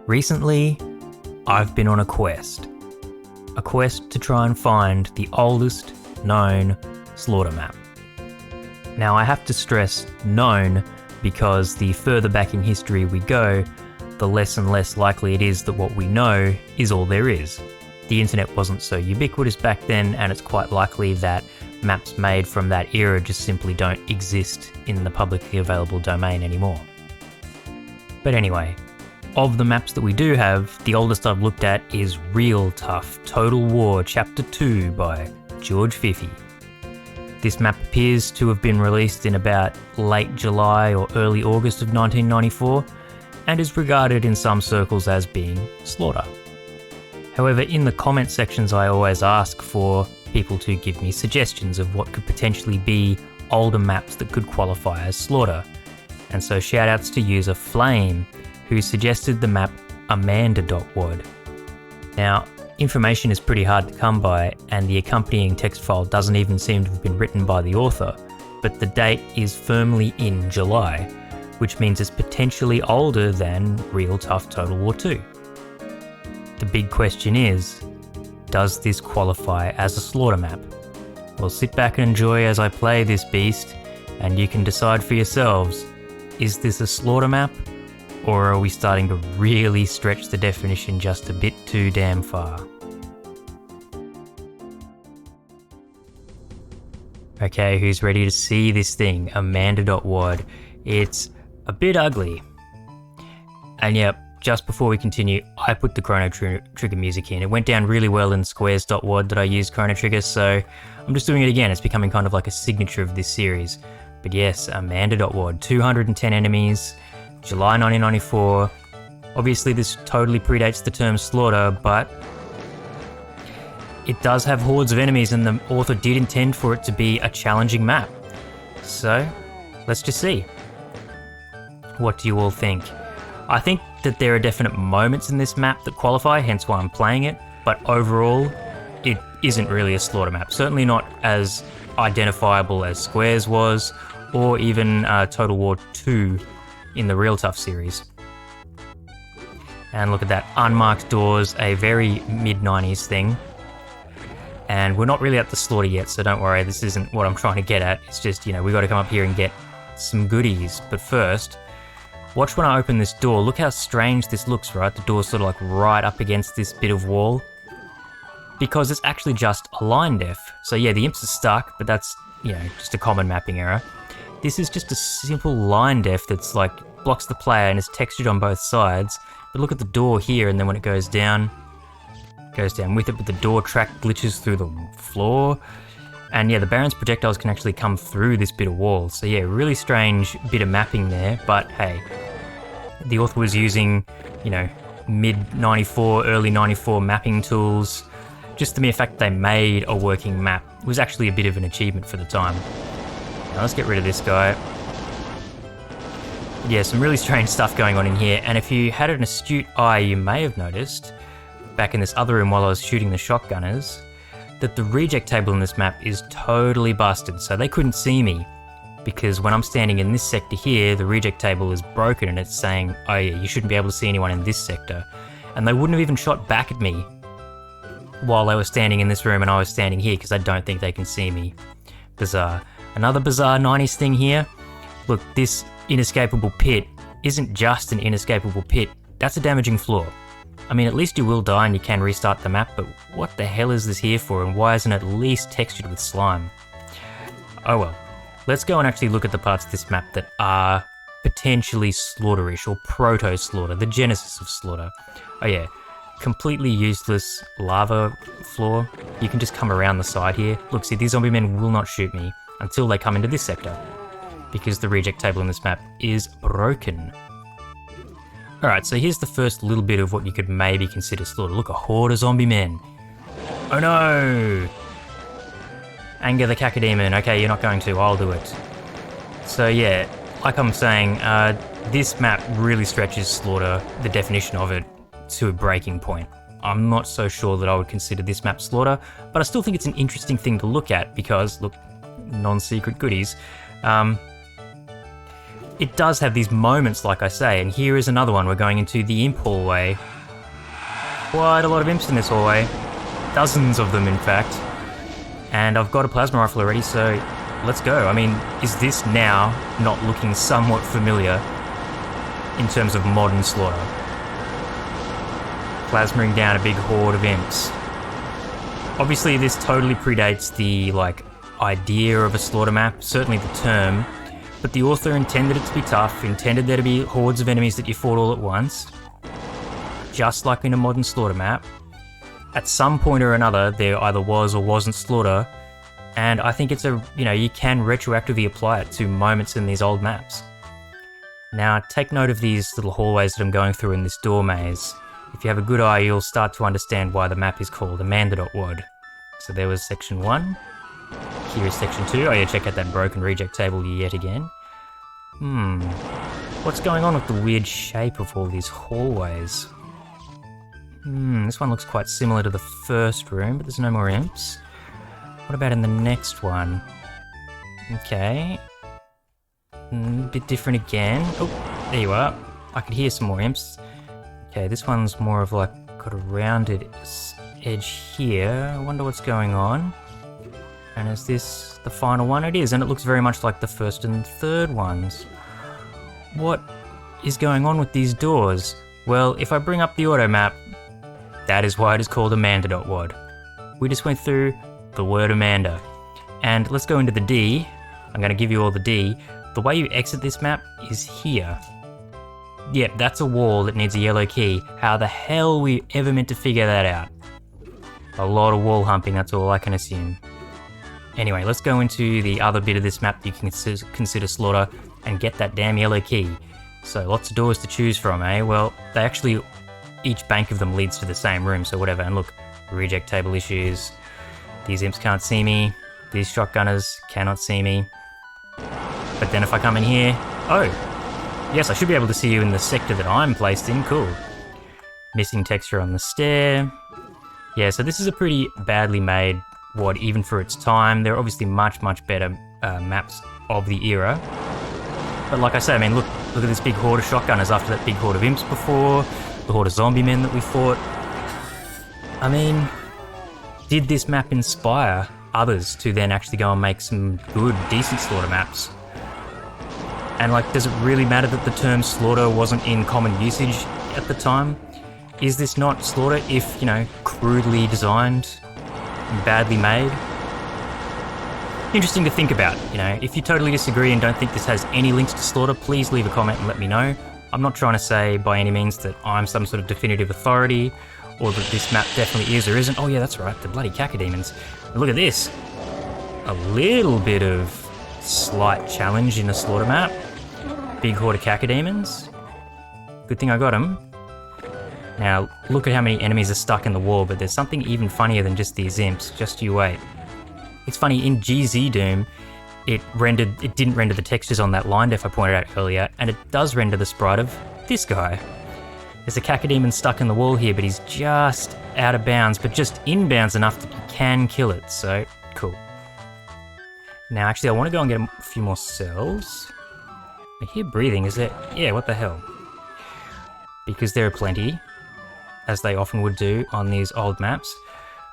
Recently, I've been on a quest to try and find the oldest known slaughter map. Now I have to stress known because the further back in history we go, the less and less likely it is that what we know is all there is. The internet wasn't so ubiquitous back then, and it's quite likely that maps made from that era just simply don't exist in the publicly available domain anymore. But anyway, of the maps that we do have, the oldest I've looked at is Real Tough Total War Chapter 2 by George Fiffy. This map appears to have been released in about late July or early August of 1994, and is regarded in some circles as being Slaughter. However, in the comment sections I always ask for people to give me suggestions of what could potentially be older maps that could qualify as Slaughter. And so shoutouts to user Flame, who suggested the map AMANDA.WAD. Now, information is pretty hard to come by, and the accompanying text file doesn't even seem to have been written by the author, but the date is firmly in July, which means it's potentially older than Real Tough Total War 2. The big question is, does this qualify as a slaughter map? Well, sit back and enjoy as I play this beast, and you can decide for yourselves, is this a slaughter map? Or are we starting to really stretch the definition just a bit too damn far? Okay, who's ready to see this thing? AMANDA.WAD. It's a bit ugly. And yep, just before we continue, I put the Chrono Trigger music in. It went down really well in Squares.WAD that I used Chrono Trigger, so I'm just doing it again. It's becoming kind of like a signature of this series. But yes, AMANDA.WAD, 210 enemies, July 1994. Obviously this totally predates the term slaughter, but it does have hordes of enemies, and the author did intend for it to be a challenging map. So, let's just see. What do you all think? I think that there are definite moments in this map that qualify, hence why I'm playing it, but overall, it isn't really a slaughter map. Certainly not as identifiable as Squares was, or even Total War 2 in the Real Tough series. And look at that, unmarked doors, a very mid-90s thing. And we're not really at the slaughter yet, so don't worry, this isn't what I'm trying to get at. It's just, we got to come up here and get some goodies. But first, watch when I open this door. Look how strange this looks, right? The door's sort of like right up against this bit of wall. Because it's actually just a line def. So yeah, the imps are stuck, but that's, just a common mapping error. This is just a simple line def that's like blocks the player and is textured on both sides. But look at the door here, and then when it goes down with it, but the door track glitches through the floor. And yeah, the Baron's projectiles can actually come through this bit of wall. So yeah, really strange bit of mapping there, but hey, the author was using, mid 94, early 94 mapping tools. Just the mere fact they made a working map was actually a bit of an achievement for the time. Now let's get rid of this guy. Yeah, some really strange stuff going on in here, and if you had an astute eye, you may have noticed, back in this other room while I was shooting the shotgunners, that the reject table in this map is totally busted, so they couldn't see me. Because when I'm standing in this sector here, the reject table is broken and it's saying, oh yeah, you shouldn't be able to see anyone in this sector. And they wouldn't have even shot back at me while they were standing in this room and I was standing here, because I don't think they can see me. Bizarre. Another bizarre 90s thing here. Look, this inescapable pit isn't just an inescapable pit, that's a damaging floor. I mean, at least you will die and you can restart the map, but what the hell is this here for, and why isn't it at least textured with slime? Oh well. Let's go and actually look at the parts of this map that are potentially slaughterish or proto-slaughter, the genesis of slaughter. Oh yeah, completely useless lava floor. You can just come around the side here. Look, see, these zombie men will not shoot me until they come into this sector, because the reject table in this map is broken. Alright, so here's the first little bit of what you could maybe consider slaughter. Look, a horde of zombie men. Oh no! Anger the Cacodemon. Okay, you're not going to, I'll do it. So yeah, like I'm saying, this map really stretches slaughter, the definition of it, to a breaking point. I'm not so sure that I would consider this map slaughter, but I still think it's an interesting thing to look at because, look, non-secret goodies. it does have these moments, like I say, and here is another one. We're going into the imp hallway. Quite a lot of imps in this hallway. Dozens of them, in fact. And I've got a plasma rifle already, so let's go. I mean, is this now not looking somewhat familiar in terms of modern Slaughter? Plasmaing down a big horde of imps. Obviously, this totally predates the, idea of a Slaughter map, certainly the term, but the author intended it to be tough, intended there to be hordes of enemies that you fought all at once, just like in a modern Slaughter map. At some point or another, there either was or wasn't Slaughter, and I think it's you can retroactively apply it to moments in these old maps. Now, take note of these little hallways that I'm going through in this door maze. If you have a good eye, you'll start to understand why the map is called AMANDA.WAD. So there was section 1. Here is section 2. Oh yeah, check out that broken reject table yet again. What's going on with the weird shape of all these hallways? This one looks quite similar to the first room, but there's no more imps. What about in the next one? Okay. Bit different again. Oh, there you are. I could hear some more imps. Okay, this one's more of got a rounded edge here. I wonder what's going on. And is this the final one? It is, and it looks very much like the first and third ones. What is going on with these doors? Well, if I bring up the auto map, that is why it is called AMANDA.WAD. We just went through the word Amanda. And let's go into the D. I'm going to give you all the D. The way you exit this map is here. Yep, that's a wall that needs a yellow key. How the hell we ever meant to figure that out? A lot of wall humping, that's all I can assume. Anyway, let's go into the other bit of this map that you can consider Slaughter and get that damn yellow key. So lots of doors to choose from, eh? Well, they actually, each bank of them leads to the same room, so whatever. And look, reject table issues. These imps can't see me. These shotgunners cannot see me. But then if I come in here, oh, yes, I should be able to see you in the sector that I'm placed in, cool. Missing texture on the stair. Yeah, so this is a pretty badly made WAD, even for its time. There are obviously much, much better maps of the era. But like I say, I mean, look at this big horde of shotgunners after that big horde of imps before, the horde of zombie men that we fought. I mean, did this map inspire others to then actually go and make some good, decent Slaughter maps? And does it really matter that the term Slaughter wasn't in common usage at the time? Is this not Slaughter if, crudely designed and badly made? Interesting to think about, If you totally disagree and don't think this has any links to Slaughter, please leave a comment and let me know. I'm not trying to say by any means that I'm some sort of definitive authority or that this map definitely is or isn't. Oh yeah, that's right, the bloody cacodemons. But look at this. A little bit of slight challenge in a Slaughter map. Big horde of cacodemons. Good thing I got them. Now, look at how many enemies are stuck in the wall, but there's something even funnier than just these imps. Just you wait. It's funny, in GZ Doom, it didn't render the textures on that line def I pointed out earlier, and it does render the sprite of this guy. There's a cacodemon stuck in the wall here, but he's just out of bounds, but just inbounds enough that you can kill it, so cool. Now, actually, I want to go and get a few more cells. I hear breathing, is there? Yeah, what the hell? Because there are plenty, as they often would do on these old maps.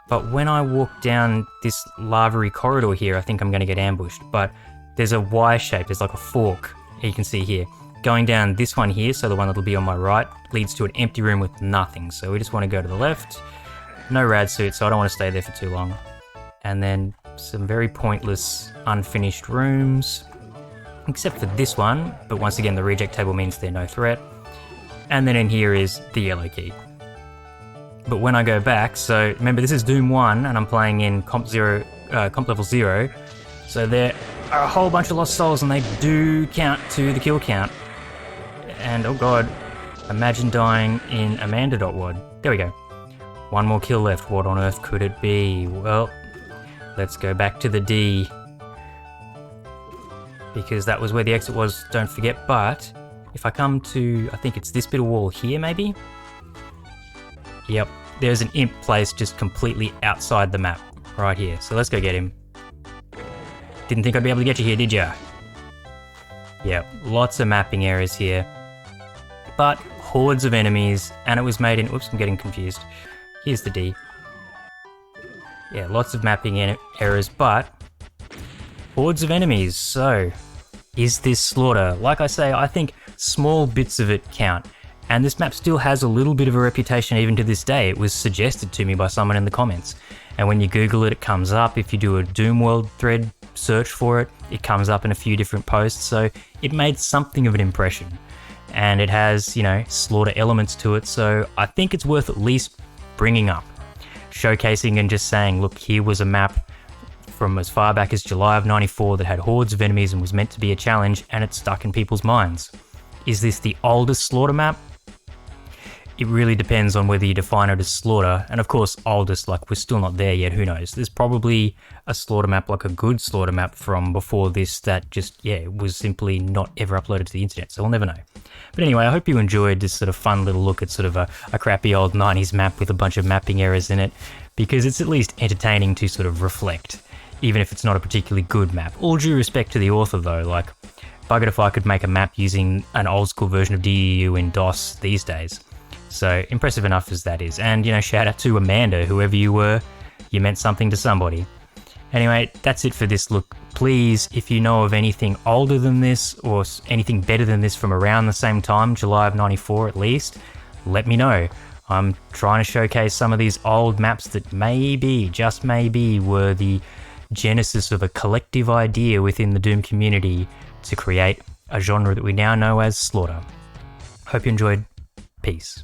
But when I walk down this lavary corridor here, I think I'm going to get ambushed. But there's a Y shape, there's like a fork, you can see here. Going down this one here, so the one that'll be on my right, leads to an empty room with nothing. So we just want to go to the left. No rad suit, so I don't want to stay there for too long. And then some very pointless, unfinished rooms. Except for this one, but once again the reject table means they're no threat. And then in here is the yellow key. But when I go back, so remember this is Doom 1 and I'm playing in comp level 0, so there are a whole bunch of lost souls and they do count to the kill count. And oh god, imagine dying in Amanda.WAD. There we go. One more kill left, what on earth could it be? Well, let's go back to the D. Because that was where the exit was, don't forget, but if I come to, I think it's this bit of wall here maybe? Yep, there's an imp placed just completely outside the map, right here. So let's go get him. Didn't think I'd be able to get you here, did ya? Yeah, lots of mapping errors here. But hordes of enemies, and it was made in... Oops, I'm getting confused. Here's the D. Yeah, lots of mapping errors, but hordes of enemies. So, is this Slaughter? Like I say, I think small bits of it count. And this map still has a little bit of a reputation even to this day. It was suggested to me by someone in the comments. And when you Google it, it comes up. If you do a Doom World thread search for it, it comes up in a few different posts. So it made something of an impression. And it has, you know, Slaughter elements to it. So I think it's worth at least bringing up. Showcasing and just saying, look, here was a map from as far back as July of 94 that had hordes of enemies and was meant to be a challenge, and it stuck in people's minds. Is this the oldest Slaughter map? It really depends on whether you define it as Slaughter, and of course oldest, like we're still not there yet, who knows. There's probably a Slaughter map, like a good Slaughter map from before this that just, yeah, was simply not ever uploaded to the internet, so we'll never know. But anyway, I hope you enjoyed this sort of fun little look at sort of a crappy old 90s map with a bunch of mapping errors in it, because it's at least entertaining to sort of reflect, even if it's not a particularly good map. All due respect to the author though, like, buggered if I could make a map using an old school version of DEU in DOS these days. So impressive enough as that is. And, you know, shout out to Amanda, whoever you were, you meant something to somebody. Anyway, that's it for this look. Please, if you know of anything older than this or anything better than this from around the same time, July of 94 at least, let me know. I'm trying to showcase some of these old maps that maybe, just maybe, were the genesis of a collective idea within the Doom community to create a genre that we now know as Slaughter. Hope you enjoyed. Peace.